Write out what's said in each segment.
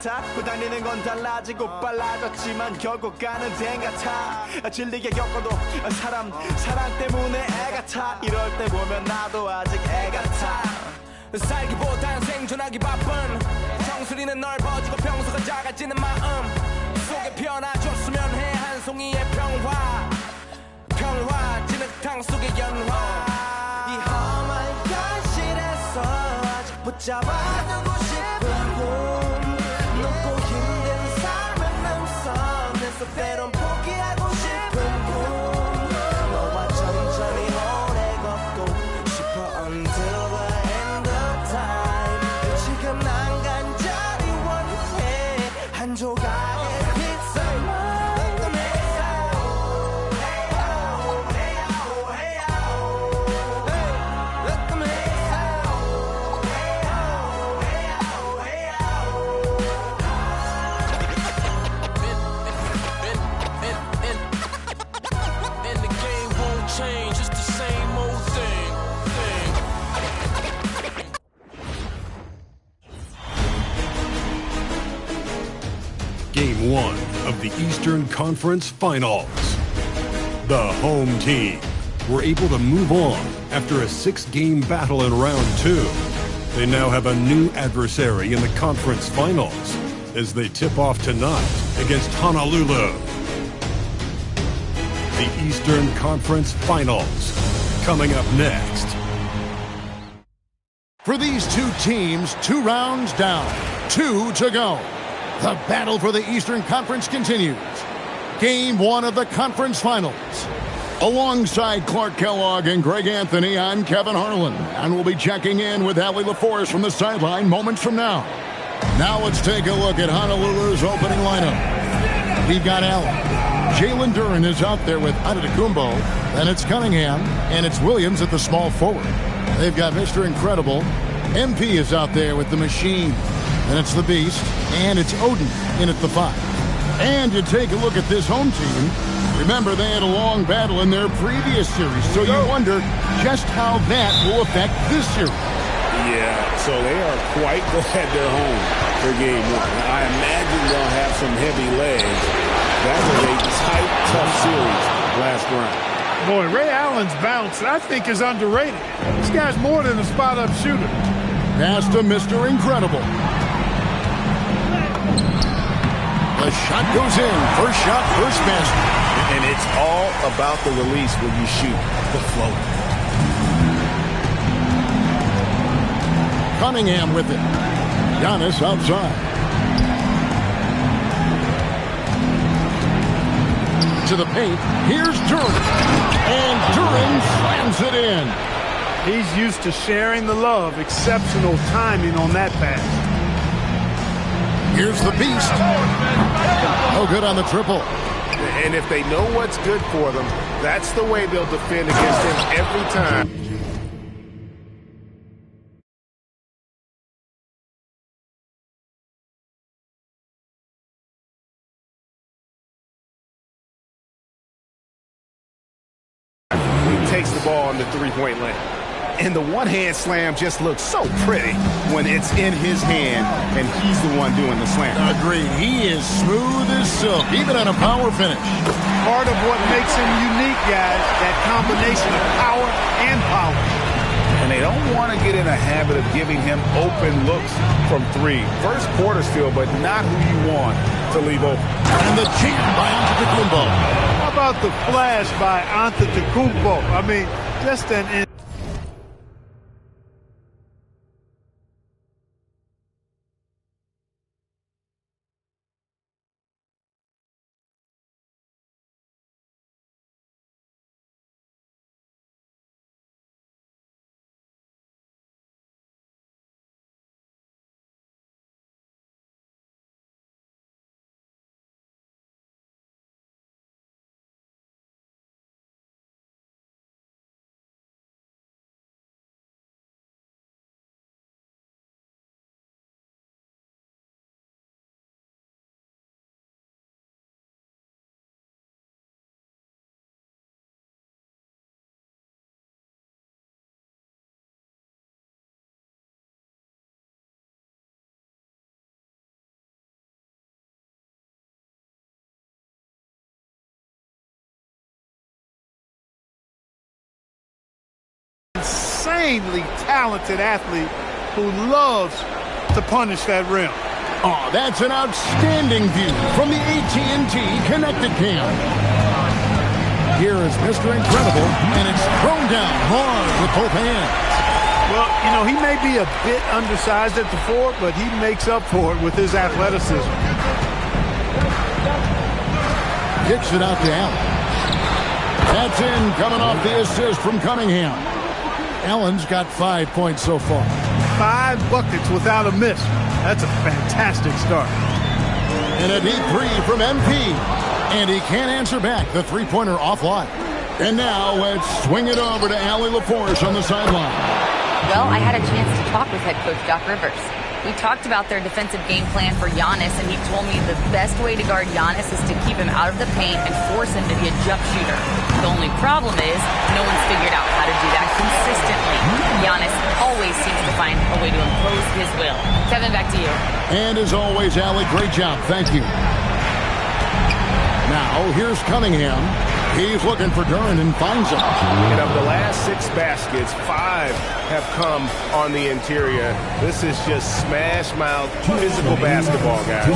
자꾸 다니는 건 달라지고 빨라졌지만 결국 가는 데인 같아. 질리게 겪어도 사랑 때문에 애가 타. 이럴 때 보면 나도 아직 애 같아. 살기보단 생존하기 바쁜 정수리는 넓어지고 평소가 작아지는 마음 속에 변화줬으면 해. 한 송이의 평화 진흙탕 속의 연화. 이 험한 현실에서 아직 붙잡아두고 싶은 꿈. 높고 힘든 삶을 넘어서면서 때론 포기하고 싶은 꿈. 너와 천천히 오래 걷고 싶어 until the end of time. 지금 난 간절히 원해 한 조각의 피자만. Game 1 of the Eastern Conference Finals. The home team were able to move on after a 6-game battle in round 2. They now have a new adversary in the conference finals as they tip off tonight against Honolulu. The Eastern Conference Finals coming up next. For these two teams, 2 rounds down, 2 to go. The battle for the Eastern Conference continues. Game 1 of the conference finals. Alongside Clark Kellogg and Greg Anthony, I'm Kevin Harlan, and we'll be checking in with Allie LaForest from the sideline moments from now. Now let's take a look at Honolulu's opening lineup. We've got Allen. Jalen Duren is out there with Antetokounmpo. Then it's Cunningham, and it's Williams at the small forward. They've got Mr. Incredible. MP is out there with the Machine. And it's the Beast, and it's Odin in at the 5. And you take a look at this home team. Remember, they had a long battle in their previous series, so you wonder just how that will affect this series. Yeah, so they are quite glad they're home for Game 1. I imagine they'll have some heavy legs. That was a tight, tough series last round. Boy, Ray Allen's bounce, I think, is underrated. This guy's more than a spot-up shooter. Pass to Mr. Incredible. The shot goes in. First shot, first basket. And it's all about the release when you shoot the float. Cunningham with it. Giannis outside. To the paint. Here's Duren. And Duren slams it in. He's used to sharing the love. Exceptional timing on that pass. Here's the Beast. No good on the triple. And if they know what's good for them, that's the way they'll defend against him every time. He takes the ball in the three-point lane. And the one-hand slam just looks so pretty when it's in his hand and he's the one doing the slam. Agreed. He is smooth as silk, even on a power finish. Part of what makes him unique, guys, that combination of power and power. And they don't want to get in a habit of giving him open looks from 3. First quarter still, but not who you want to leave open. And the jam by Antetokounmpo. How about the flash by Antetokounmpo? I mean, just an insanely talented athlete who loves to punish that rim. Oh, that's an outstanding view from the AT&T Connected Cam. Here is Mr. Incredible, and it's thrown down hard with both hands. Well, you know, he may be a bit undersized at the four, but he makes up for it with his athleticism. Kicks it out to Allen. That's in, coming off the assist from Cunningham. Allen's got 5 points so far. 5 buckets without a miss. That's a fantastic start. And a deep three from MP. And he can't answer back the three-pointer offline. And now let's swing it over to Allie LaForce on the sideline. Well, I had a chance to talk with head coach Doc Rivers. We talked about their defensive game plan for Giannis, and he told me the best way to guard Giannis is to keep him out of the paint and force him to be a jump shooter. The only problem is no one's figured out how to do that consistently. Giannis always seems to find a way to impose his will. Kevin, back to you. And as always, Allie, great job. Thank you. Now, here's Cunningham. He's looking for Duran and finds him. And of the last 6 baskets, 5 have come on the interior. This is just smash mouth physical basketball, guys.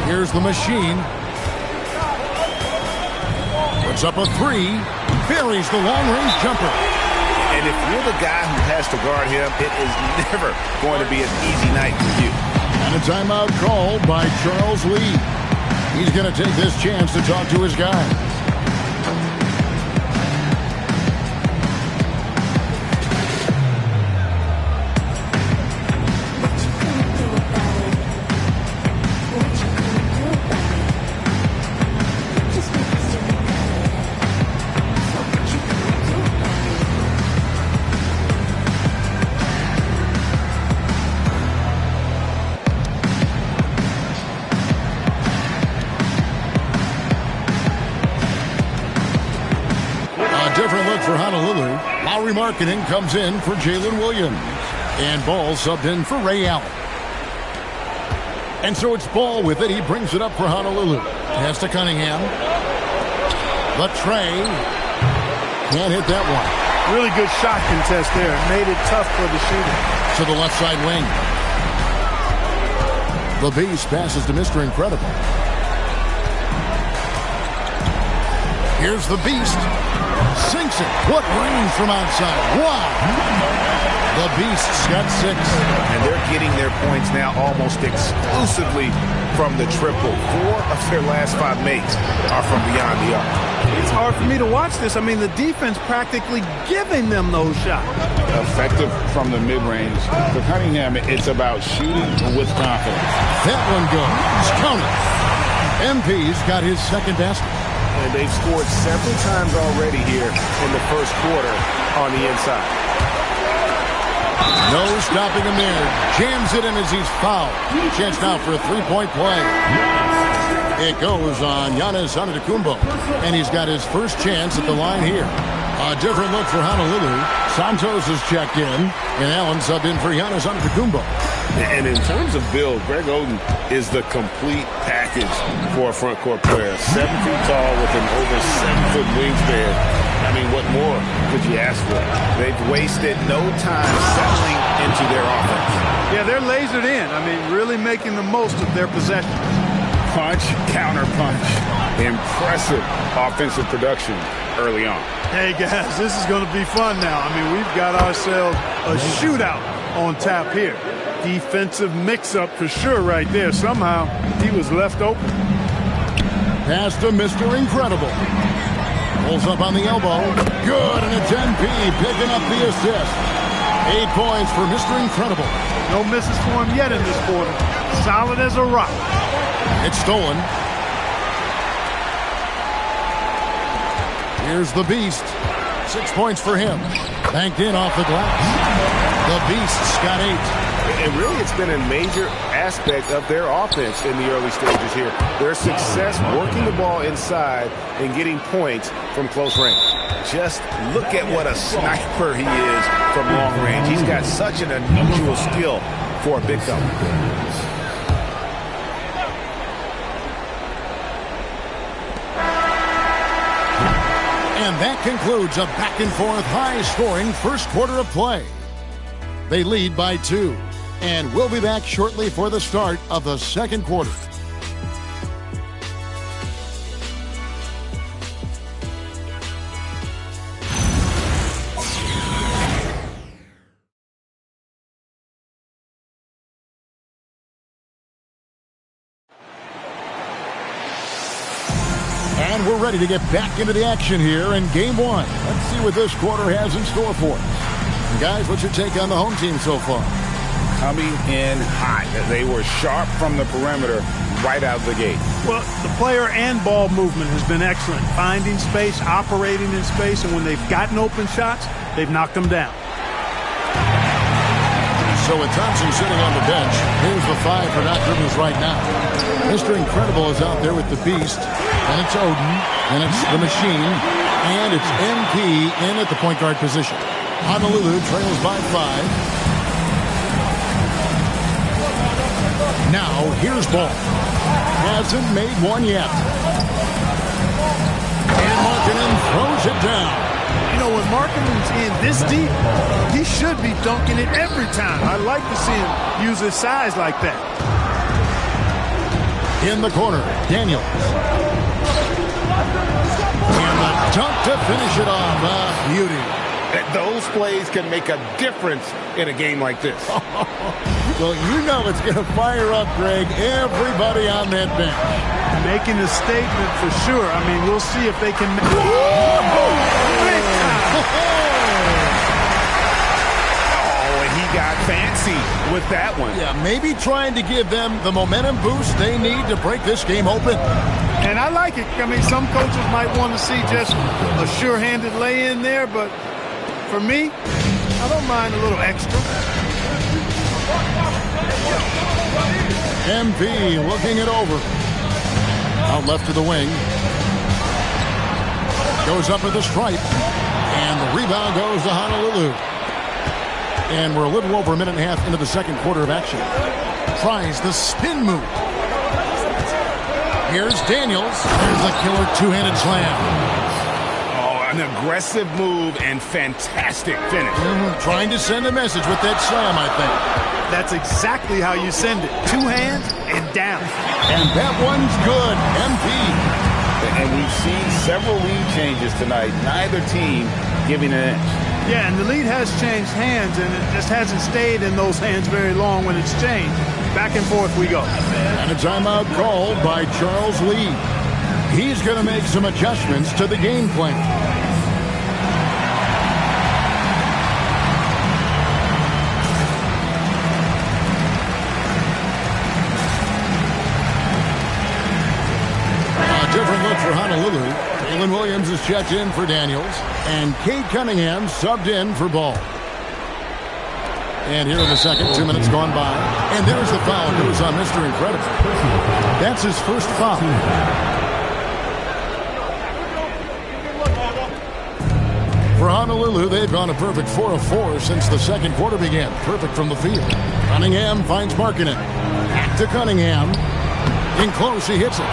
Here's the machine. Puts up a 3. Buries the long-range jumper. And if you're the guy who has to guard him, it is never going to be an easy night for you. And a timeout called by Charles Lee. He's going to take this chance to talk to his guys. For Honolulu, Lowry Marketing comes in for Jalen Williams. And Ball subbed in for Ray Allen. And so it's Ball with it. He brings it up for Honolulu. Pass to Cunningham. The tray. Can't hit that one. Really good shot contest there. Made it tough for the shooter. To the left side wing. The Beast passes to Mr. Incredible. Here's the Beast. Sinks it. What range from outside. Wow. The Beast's got 6. And they're getting their points now almost exclusively from the triple. 4 of their last 5 makes are from beyond the arc. It's hard for me to watch this. I mean, the defense practically giving them those shots. Effective from the mid-range. For Cunningham, it's about shooting with confidence. That one goes. Count it. MP's got his second basket. And they've scored several times already here in the first quarter on the inside. No stopping him there. Jams it in as he's fouled. Chance now for a three-point play. It goes on Giannis Antetokounmpo. And he's got his first chance at the line here. A different look for Honolulu. Santos has checked in. And Allen subbed in for Giannis Antetokounmpo. And in terms of build, Greg Oden is the complete package for a front court player. 7 feet tall with an over 7-foot wingspan. I mean, what more could you ask for? They've wasted no time settling into their offense. Yeah, they're lasered in. I mean, really making the most of their possession. Punch, counter punch. Impressive offensive production early on. Hey, guys, this is going to be fun now. I mean, we've got ourselves a shootout on tap here. Defensive mix-up for sure right there. Somehow, he was left open. Pass to Mr. Incredible. Pulls up on the elbow. Good, and a 10P picking up the assist. 8 points for Mr. Incredible. No misses for him yet in this quarter. Solid as a rock. It's stolen. Here's the Beast. 6 points for him. Banked in off the glass. The Beast's got 8. And really, it's been a major aspect of their offense in the early stages here. Their success working the ball inside and getting points from close range. Just look at what a sniper he is from long range. He's got such an unusual skill for a big fella. And that concludes a back-and-forth, high-scoring first quarter of play. They lead by 2, and we'll be back shortly for the start of the second quarter. And we're ready to get back into the action here in game 1. Let's see what this quarter has in store for us. And guys, what's your take on the home team so far? Coming in hot. They were sharp from the perimeter right out the gate. Well, the player and ball movement has been excellent. Finding space, operating in space, and when they've gotten open shots, they've knocked them down. So with Thompson sitting on the bench, here's the 5 for Doc Rivers right now. Mr. Incredible is out there with the Beast, and it's Odin, and it's the Machine, and it's MP in at the point guard position. Honolulu trails by 5. Now, here's Ball. Hasn't made one yet. And Markkanen throws it down. You know, when Markkanen's in this deep, he should be dunking it every time. I like to see him use his size like that. In the corner, Daniels. And the dunk to finish it off. Beauty. Those plays can make a difference in a game like this. Well, you know it's going to fire up, Greg, everybody on that bench. Making a statement for sure. I mean, we'll see if they can make and he got fancy with that one. Yeah, maybe trying to give them the momentum boost they need to break this game open. And I like it. I mean, some coaches might want to see just a sure-handed lay-in there, but for me, I don't mind a little extra. MP looking it over. Out left to the wing. Goes up at the stripe. And the rebound goes to Honolulu. And we're a little over a minute and a half into the second quarter of action. Tries the spin move. Here's Daniels. There's a killer two-handed slam. An aggressive move and fantastic finish. Trying to send a message with that slam, I think. That's exactly how you send it. 2 hands and down. And that one's good. MP. And we've seen several lead changes tonight. Neither team giving an inch. Yeah, and the lead has changed hands, and it just hasn't stayed in those hands very long when it's changed. Back and forth we go. And a timeout called by Charles Lee. He's going to make some adjustments to the game plan. Different look for Honolulu. Jalen Williams is checked in for Daniels. And Cade Cunningham subbed in for Ball. And here in the second, 2 minutes gone by. And there's the foul. Goes on Mr. Incredible. That's his first foul. For Honolulu, they've gone a perfect 4 of 4 since the second quarter began. Perfect from the field. Cunningham finds Markkanen. Back to Cunningham. In close, he hits it.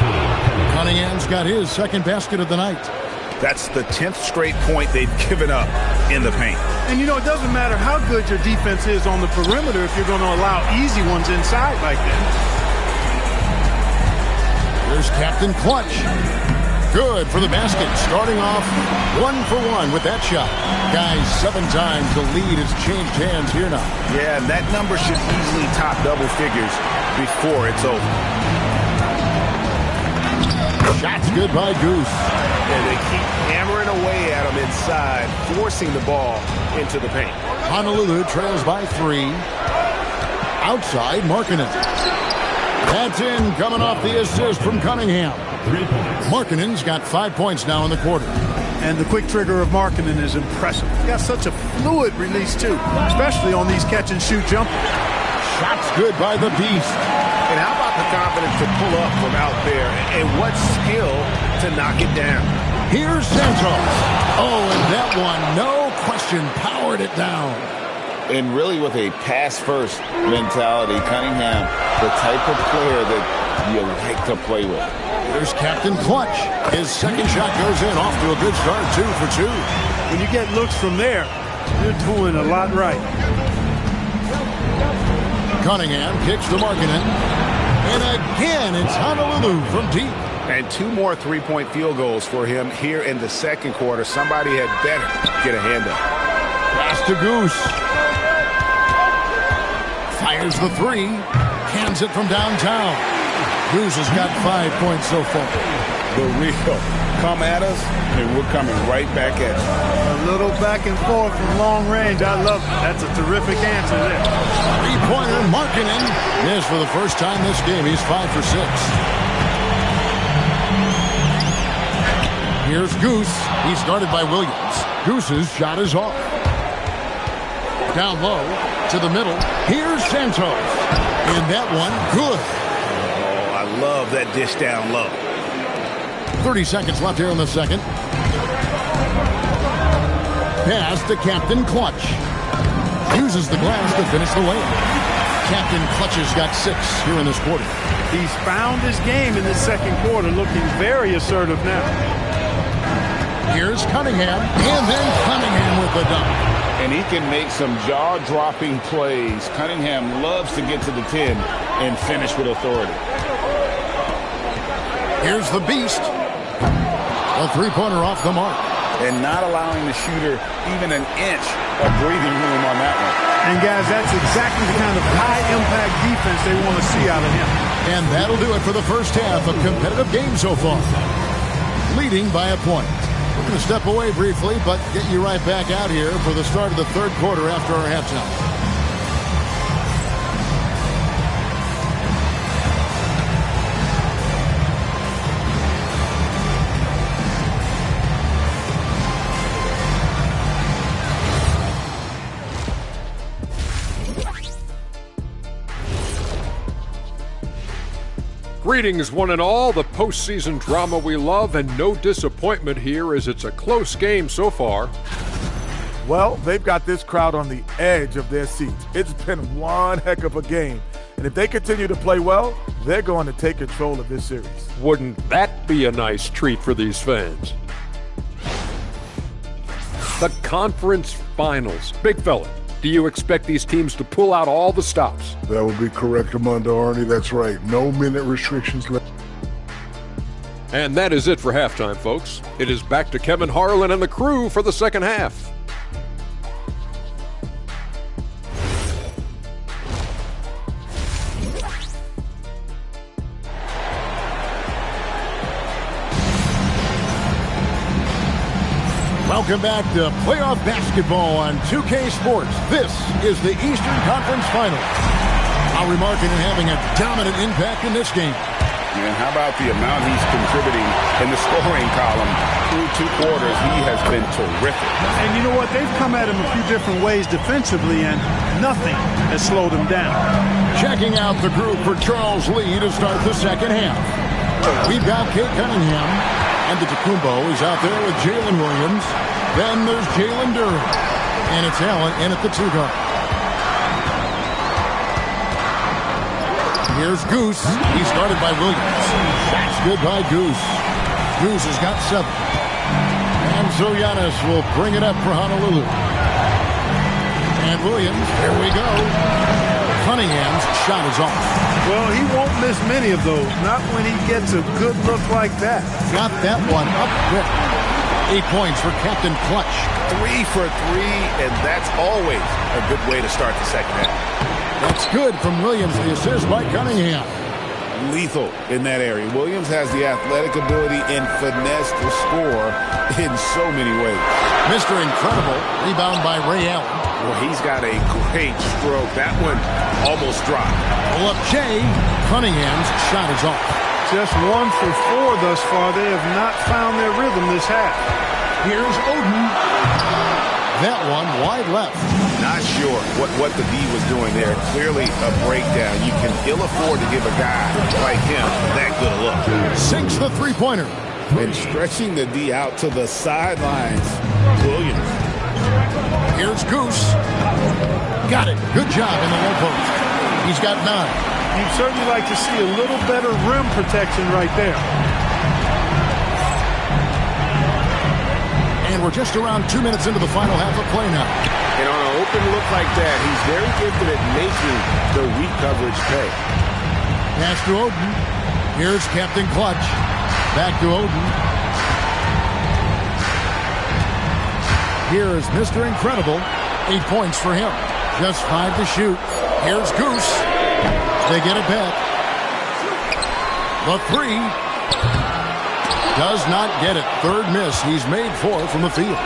Cunningham's got his second basket of the night. That's the 10th straight point they've given up in the paint. And, you know, it doesn't matter how good your defense is on the perimeter if you're going to allow easy ones inside like that. There's Captain Clutch. Good for the basket. Starting off 1 for 1 with that shot. Guys, 7 times the lead has changed hands here now. Yeah, and that number should easily top double figures before it's over. Shots good by Goose. And they keep hammering away at him inside, forcing the ball into the paint. Honolulu trails by 3. Outside, Markkanen. That's in, coming off the assist from Cunningham. Markkanen's got 5 points now in the quarter. And the quick trigger of Markkanen is impressive. He's got such a fluid release, too, especially on these catch-and-shoot jumpers. Shots good by the Beast. And how about the confidence to pull up from out there? And what skill to knock it down. Here's Santos. Oh, and that one, no question, powered it down. And really with a pass-first mentality, Cunningham, the type of player that you like to play with. There's Captain Clutch. His second shot goes in. Off to a good start. 2 for 2. When you get looks from there, you're doing a lot right. Cunningham kicks to Markkanen. And again, it's Honolulu from deep. And 2 more three-point field goals for him here in the second quarter. Somebody had better get a hand up. Pass to Goose. Fires the 3. Cans it from downtown. Goose has got 5 points so far. The real come at us, and we're coming right back at you. A little back and forth from long range. I love it. That's a terrific answer there. Three-pointer, Markkanen. Missed for the first time this game. He's 5 for 6. Here's Goose. He's guarded by Williams. Goose's shot is off. Down low to the middle. Here's Santos. And that one, good. Oh, I love that dish down low. 30 seconds left here in the second. Pass to Captain Clutch. Uses the glass to finish the layup. Captain Clutch has got 6 here in this quarter. He's found his game in the second quarter, looking very assertive now. Here's Cunningham, and then Cunningham with the dunk. And he can make some jaw-dropping plays. Cunningham loves to get to the 10 and finish with authority. Here's the Beast. A three-pointer off the mark. And not allowing the shooter even an inch of breathing room on that one. And, guys, that's exactly the kind of high-impact defense they want to see out of him. And that'll do it for the first half of competitive game so far. Leading by a point. We're going to step away briefly, but get you right back out here for the start of the third quarter after our halftime. Greetings, one and all. The postseason drama we love, and no disappointment here as it's a close game so far. Well, they've got this crowd on the edge of their seats. It's been one heck of a game. And if they continue to play well, they're going to take control of this series. Wouldn't that be a nice treat for these fans? The conference finals. Big fella, do you expect these teams to pull out all the stops? That would be correct, Armando Arnie. That's right. No minute restrictions left. And that is it for halftime, folks. It is back to Kevin Harlan and the crew for the second half. Welcome back to playoff basketball on 2K Sports. This is the Eastern Conference Finals. Lauri Markkanen having a dominant impact in this game. And how about the amount he's contributing in the scoring column through 2 quarters? He has been terrific. And you know what? They've come at him a few different ways defensively, and nothing has slowed him down. Checking out the group for Charles Lee to start the second half. We've got Kate Cunningham. And the Tacumbo is out there with Jalen Williams. Then there's Jalen Durham. And it's Allen in at the 2 guard. Here's Goose. He's guarded by Williams. That's good by Goose. Goose has got 7. And so Giannis will bring it up for Honolulu. And Williams, here we go. Cunningham's shot is off. Well, he won't miss many of those. Not when he gets a good look like that. Got that one up quick. 8 points for Captain Clutch. 3 for 3, and that's always a good way to start the second half. That's good from Williams. The assist by Cunningham. Lethal in that area. Williams has the athletic ability and finesse to score in so many ways. Mr. Incredible. Rebound by Ray Allen. Well, he's got a great stroke. That one almost dropped. Pull up Jay. Cunningham's shot is off. Just 1 for 4 thus far. They have not found their rhythm this half. Here's Oden. That one wide left. Not sure what the D was doing there. Clearly a breakdown. You can ill afford to give a guy like him that good a look. Sinks the three-pointer. And stretching the D out to the sidelines. Williams. Here's Goose. Got it. Good job in the low post. He's got 9. You'd certainly like to see a little better rim protection right there. And we're just around 2 minutes into the final half of play now. And on an open look like that, he's very gifted at making the weak coverage pay. Pass to Oden. Here's Captain Clutch. Back to Oden. Here's Mr. Incredible. 8 points for him. Just 5 to shoot. Here's Goose. They get it back. The 3. Does not get it. Third miss. He's made 4 from the field.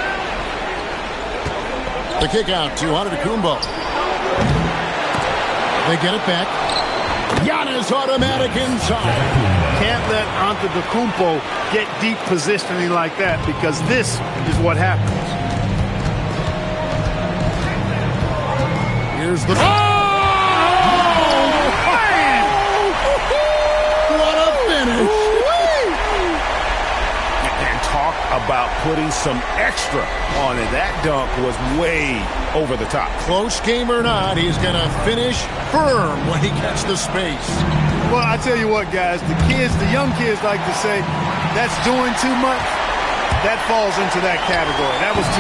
The kick out to Antetokounmpo. They get it back. Giannis automatic inside. Can't let Antetokounmpo get deep positioning like that, because this is what happens. Here's the... Man! What a finish! And talk about putting some extra on it. That dunk was way over the top. Close game or not, he's going to finish firm when he gets the space. Well, I tell you what, guys, the young kids like to say, that's doing too much. That falls into that category. That was too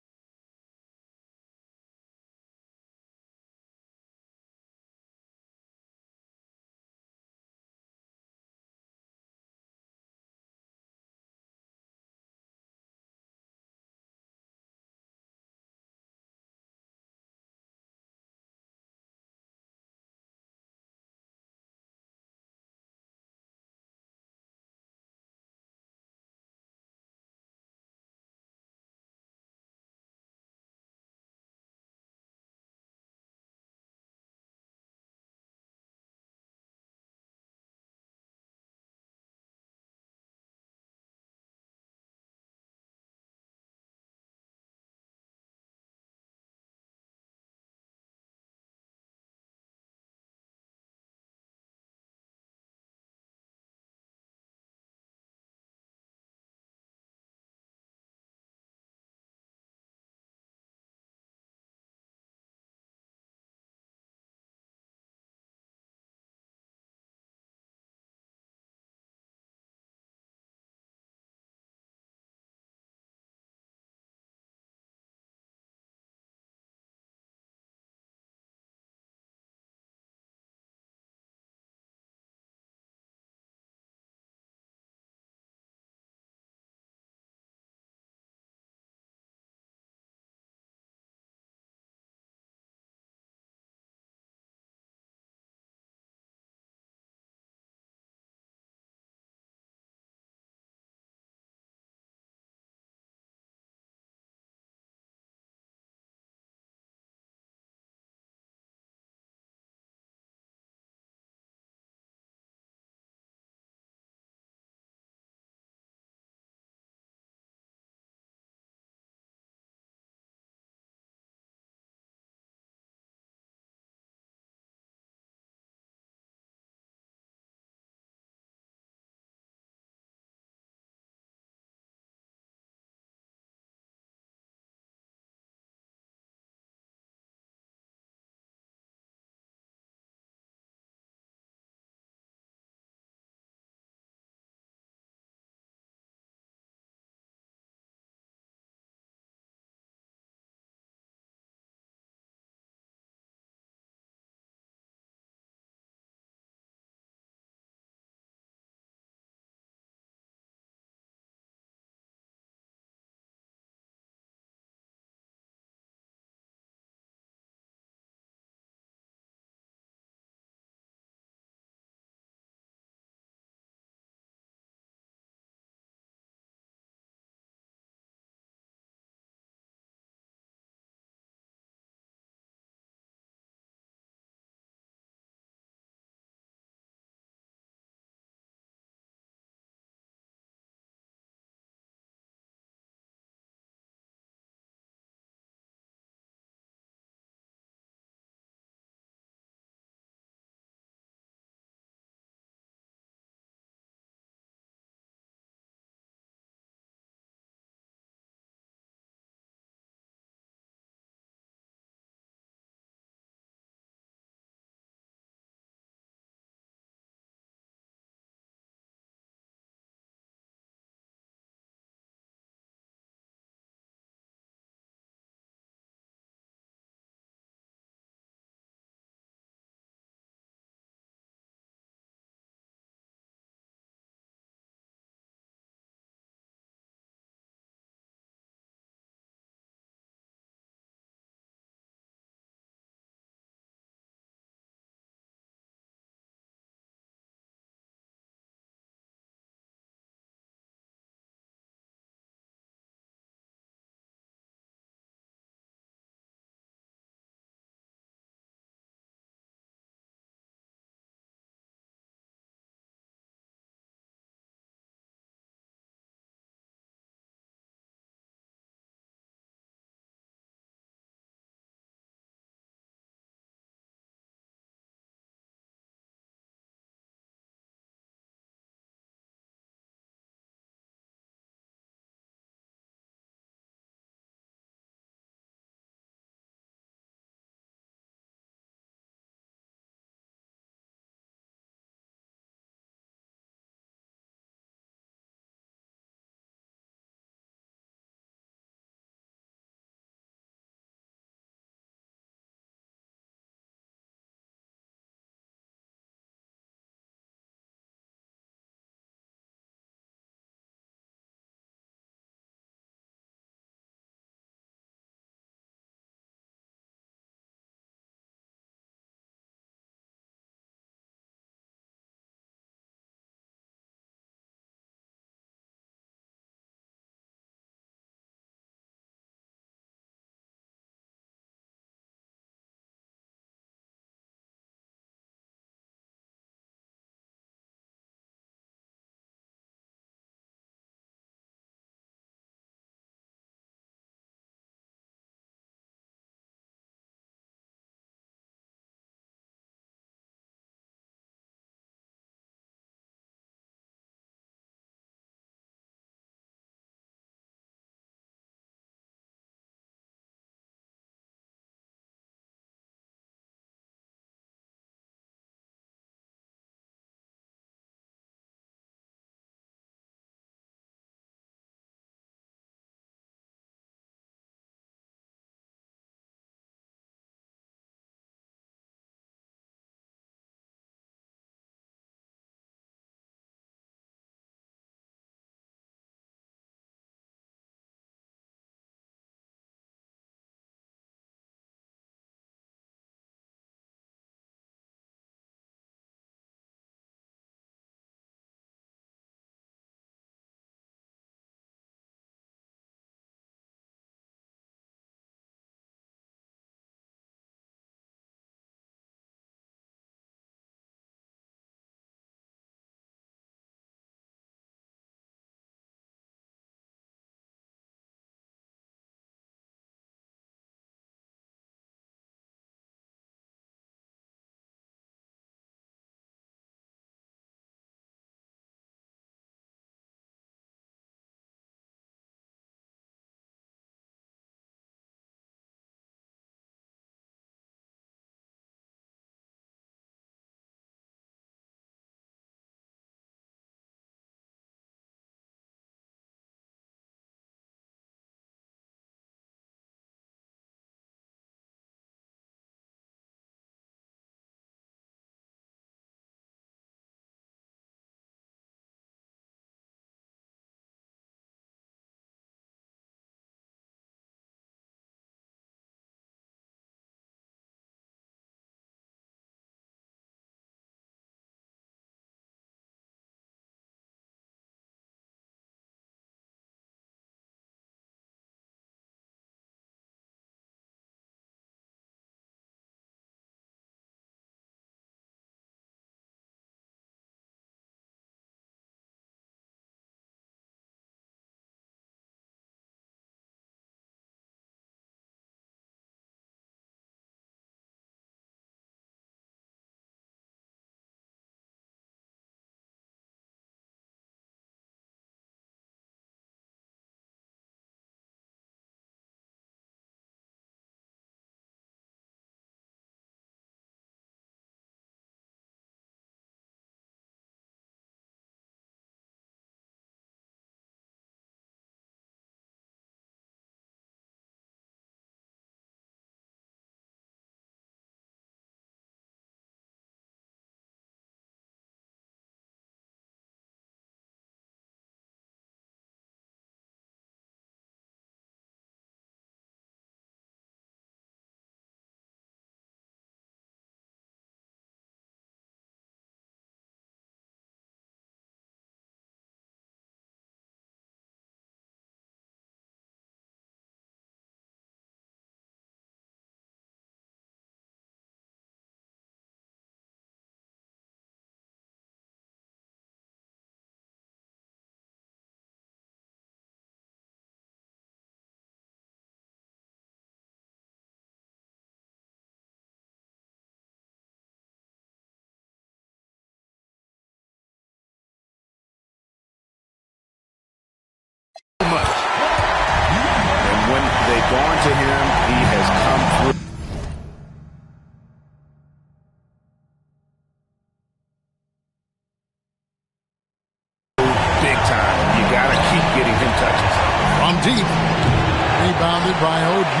fielded by Oden.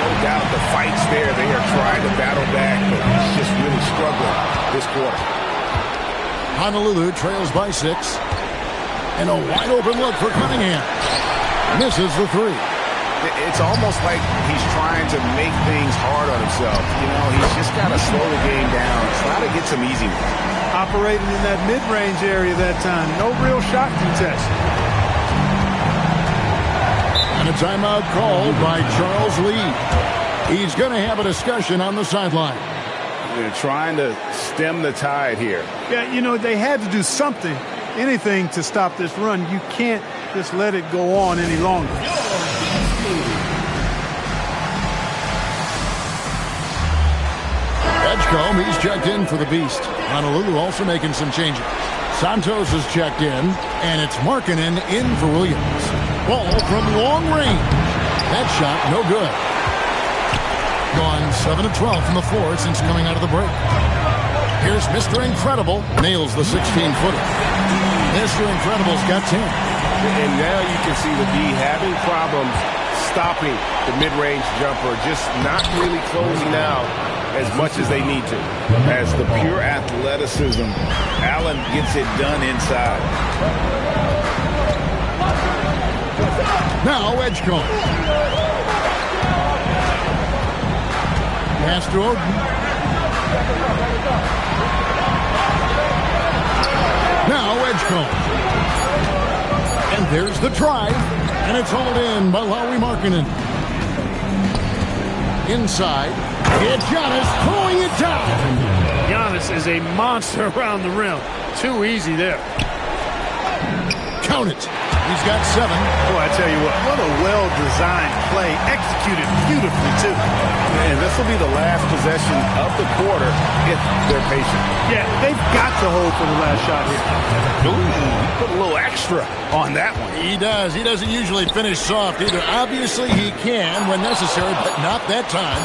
No doubt the fight's there. They are trying to battle back, but he's just really struggling this quarter. Honolulu trails by 6. And a wide open look for Cunningham. Misses the 3. It's almost like he's trying to make things hard on himself. You know, he's just got to slow the game down, try to get some easy ones. Operating in that mid-range area that time. No real shot contest. And a timeout called by Charles Lee. He's going to have a discussion on the sideline. They're trying to stem the tide here. Yeah, you know, they had to do something, anything to stop this run. You can't just let it go on any longer. Edgecombe, he's checked in for the Beast. Honolulu also making some changes. Santos is checked in, and it's Markkanen in for Williams. Ball from long range. That shot, no good. Gone 7 of 12 from the floor since coming out of the break. Here's Mr. Incredible. Nails the 16-footer. Mr. Incredible's got 10. And now you can see the D having problems stopping the mid-range jumper, just not really closing out as much as they need to. As the pure athleticism, Allen gets it done inside. Now Edgecombe. Pass to Oden. Now Edgecombe. And there's the drive. And it's hauled in by Lauri Markkanen. Inside. It's Giannis pulling it down. Giannis is a monster around the rim. Too easy there. Count it. He's got 7. Boy, I tell you what a well-designed play. Executed beautifully, too. And this will be the last possession of the quarter if they're patient. Yeah, they've got to hold for the last shot here. Ooh, he put a little extra on that one. He does. He doesn't usually finish soft either. Obviously, he can when necessary, but not that time.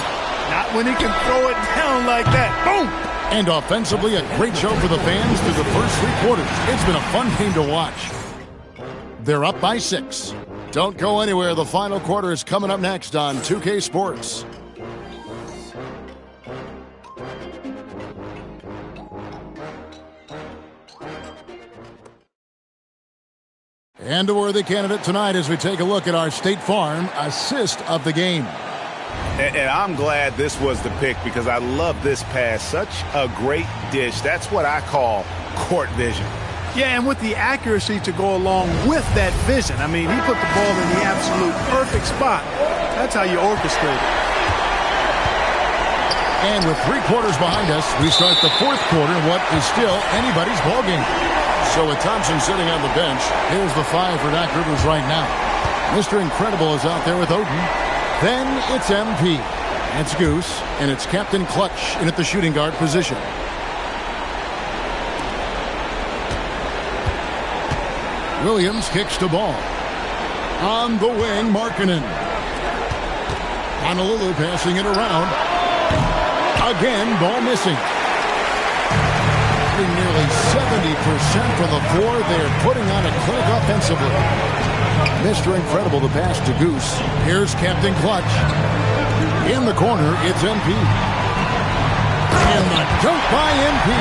Not when he can throw it down like that. Boom! And offensively, a great show for the fans through the first 3 quarters. It's been a fun game to watch. They're up by 6. Don't go anywhere. The final quarter is coming up next on 2K Sports. And a worthy candidate tonight as we take a look at our State Farm assist of the game. And I'm glad this was the pick because I love this pass. Such a great dish. That's what I call court vision. Yeah, and with the accuracy to go along with that vision. I mean, he put the ball in the absolute perfect spot. That's how you orchestrate it. And with 3 quarters behind us, we start the 4th quarter in what is still anybody's ball game. So with Thompson sitting on the bench, here's the 5 for Doc Rivers right now. Mr. Incredible is out there with Oden. Then it's MP. It's Goose, and it's Captain Clutch in at the shooting guard position. Williams kicks the ball. On the wing, Markkanen. Honolulu passing it around. Again, ball missing. Nearly 70% from the floor. They're putting on a clinic offensively. Mr. Incredible, the pass to Goose. Here's Captain Clutch. In the corner, it's MP. And the dunk by MP.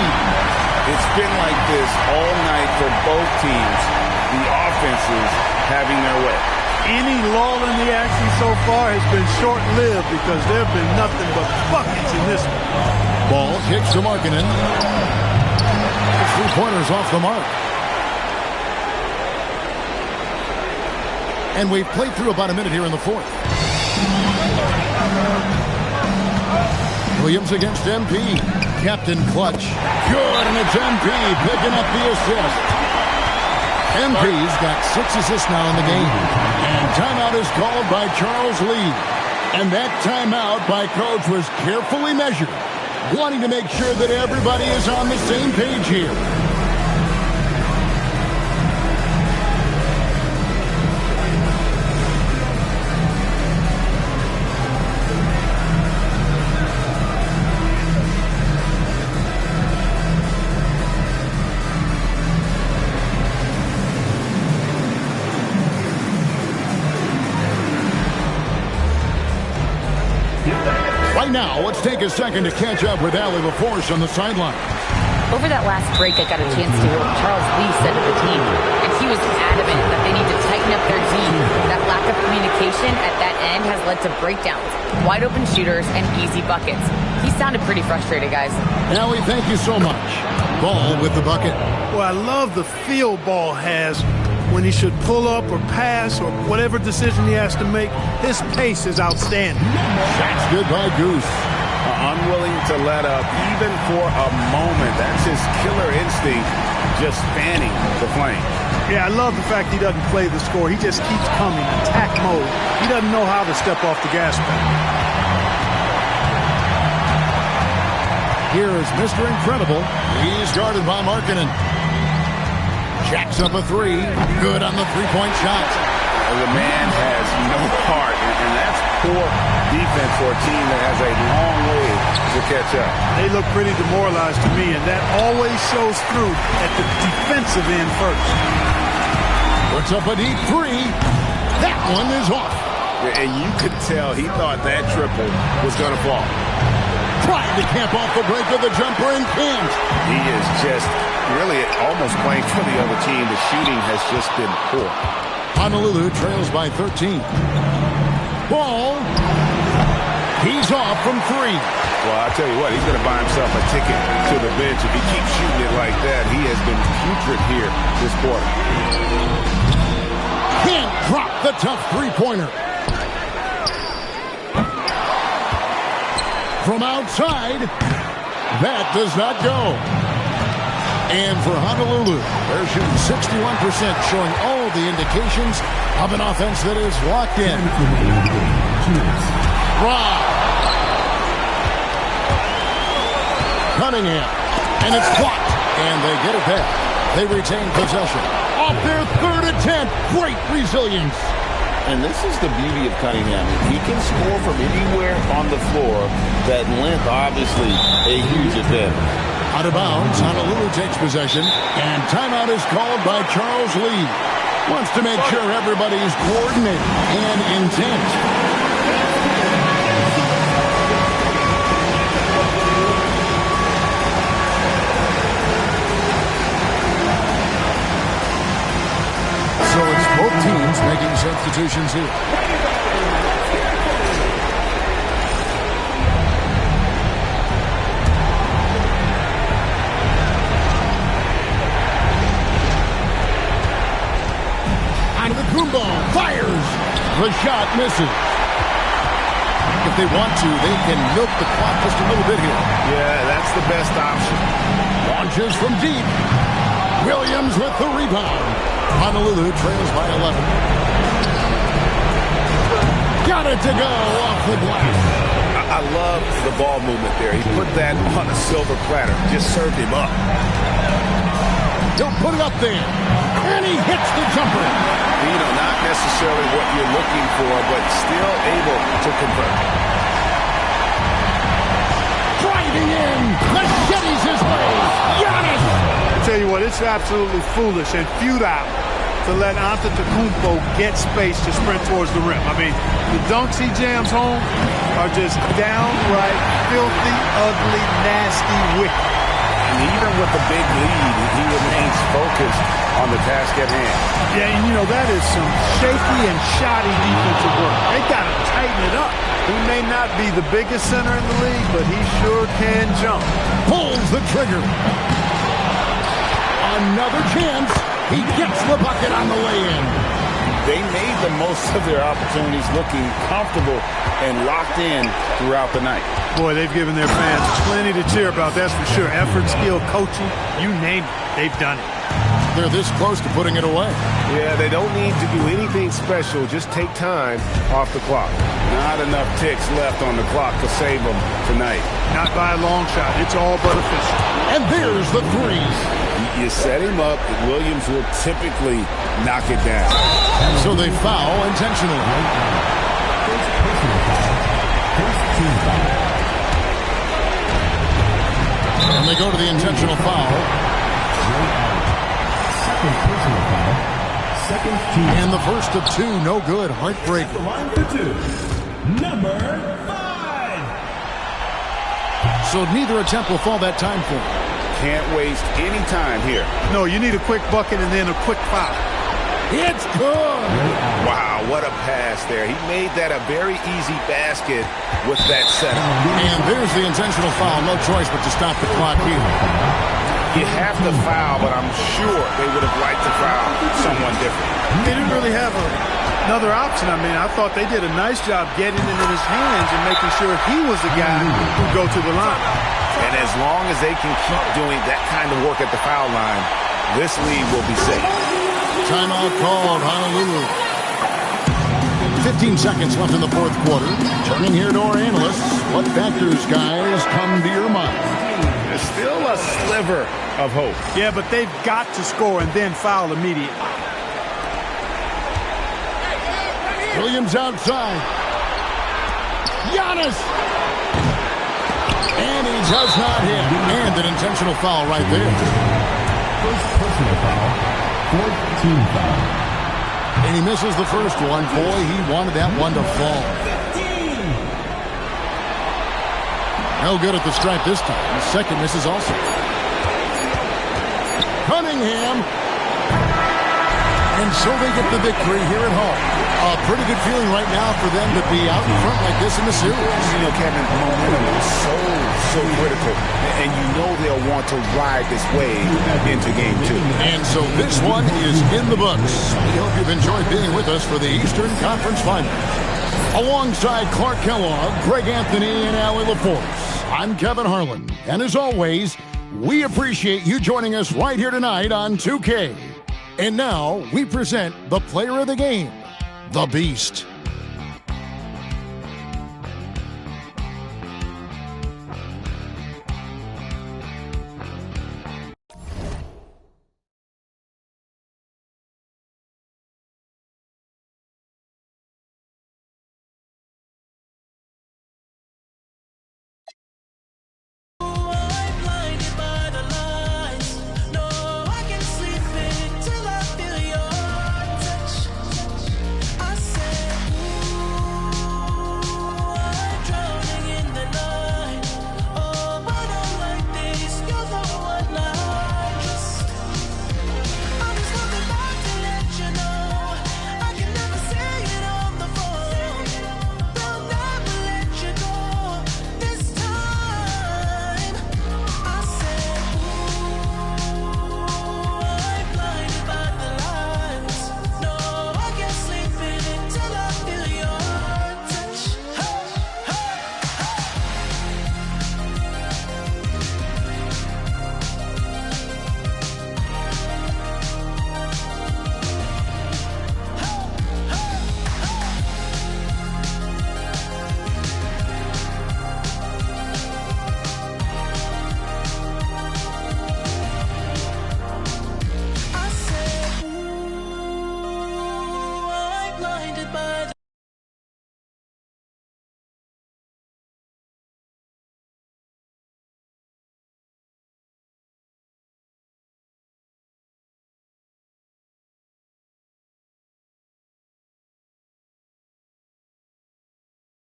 It's been like this all night for both teams. The offenses having their way. Any lull in the action so far has been short-lived because there have been nothing but buckets in this one. Ball kicks to Markkanen. 3-pointers off the mark. And we've played through about a minute here in the 4th. Williams against MP. Captain Clutch. Good, and it's MP picking up the assist. MP's got 6 assists now in the game. And timeout is called by Charles Lee. And that timeout by Coach was carefully measured, wanting to make sure that everybody is on the same page here. Right now, let's take a second to catch up with Allie LaForce on the sideline. Over that last break, I got a chance to hear what Charles Lee said to the team, and he was adamant that they need to tighten up their D. That lack of communication at that end has led to breakdowns, wide open shooters, and easy buckets. He sounded pretty frustrated, guys. Allie, thank you so much. Ball with the bucket. Well, I love the feel Ball has when he should pull up or pass or whatever decision he has to make. His pace is outstanding. Shot's good by Goose. Unwilling to let up even for a moment. That's his killer instinct, just fanning the flame. Yeah, I love the fact he doesn't play the score. He just keeps coming, attack mode. He doesn't know how to step off the gas pedal. Here is Mr. Incredible. He's guarded by Markkanen. Jacks up a three. Good on the three-point shot. The man has no heart, and that's poor defense for a team that has a long way to catch up. They look pretty demoralized to me, and that always shows through at the defensive end first. Puts up a deep three. That one is off. And you could tell he thought that triple was going to fall. Trying to camp off the break of the jumper and can't. He is just really almost playing for the other team. The shooting has just been poor. Honolulu trails by 13. Ball. He's off from three. Well, I tell you what, he's going to buy himself a ticket to the bench if he keeps shooting it like that. He has been putrid here this quarter. Can't drop the tough three-pointer. From outside, that does not go. And for Honolulu, they're shooting 61%, showing all the indications of an offense that is locked in. Rob. Cunningham. And it's blocked. And they get it back. They retain possession. Off their third attempt. Great resilience. And this is the beauty of Cunningham. He can score from anywhere on the floor. That length, obviously, a huge advantage. Out of bounds, Honolulu takes possession, and timeout is called by Charles Lee. Wants to make sure everybody's coordinated and intent. So it's both teams making substitutions here. Fires. The shot misses. If they want to, they can milk the clock just a little bit here. Yeah, that's the best option. Launches from deep. Williams with the rebound. Honolulu trails by 11. Got it to go off the glass. I love the ball movement there. He put that on a silver platter. Just served him up. He'll put it up there. And he hits the jumper. You know, not necessarily what you're looking for, but still able to convert. Driving in. Machetes his way. Giannis. I tell you what, it's absolutely foolish and futile to let Antetokounmpo get space to sprint towards the rim. I mean, the dunks he jams home are just downright filthy, ugly, nasty, wicked. And even with the big lead, he remains focused on the task at hand. Yeah, and you know, that is some shaky and shoddy defensive work. They got to tighten it up. He may not be the biggest center in the league, but he sure can jump. Pulls the trigger. Another chance. He gets the bucket on the lay-in. They made the most of their opportunities, looking comfortable and locked in throughout the night. Boy, they've given their fans plenty to cheer about, that's for sure. Effort, skill, coaching, you name it, they've done it. They're this close to putting it away. Yeah, they don't need to do anything special. Just take time off the clock. Not enough ticks left on the clock to save them tonight. Not by a long shot. It's all but official. And there's the three. You set him up, Williams will typically knock it down. So they foul intentionally. And they go to the intentional foul. And the first of two, no good. Heartbreak. Number 5. so neither attempt will fall that time for him. Can't waste any time here. No, you need a quick bucket and then a quick foul. It's good. Wow, what a pass there. He made that a very easy basket with that setup. And there's the intentional foul. No choice but to stop the clock here. You have to foul, but I'm sure they would have liked to foul someone different. They didn't really have another option. I mean, I thought they did a nice job getting it in his hands and making sure he was the guy who'd go to the line. And as long as they can keep doing that kind of work at the foul line, this lead will be safe. Timeout called, Honolulu. 15 seconds left in the fourth quarter. Turning here to our analysts. What factors, guys, come to your mind? There's still a sliver of hope. Yeah, but they've got to score and then foul immediately. Williams outside. Giannis! And he does not hit. And an intentional foul right there. First personal foul. 14 foul. And he misses the first one. Boy, he wanted that one to fall. No good at the stripe this time. The second misses also. Cunningham. And so they get the victory here at home. A pretty good feeling right now for them to be out in front like this in the series. You know, Kevin, momentum is so critical. And you know they'll want to ride this wave into game 2. And so this one is in the books. We hope you've enjoyed being with us for the Eastern Conference Finals. Alongside Clark Kellogg, Greg Anthony, and Allie LaForce, I'm Kevin Harlan. And as always, we appreciate you joining us right here tonight on 2K. And now we present the player of the game, the Beast.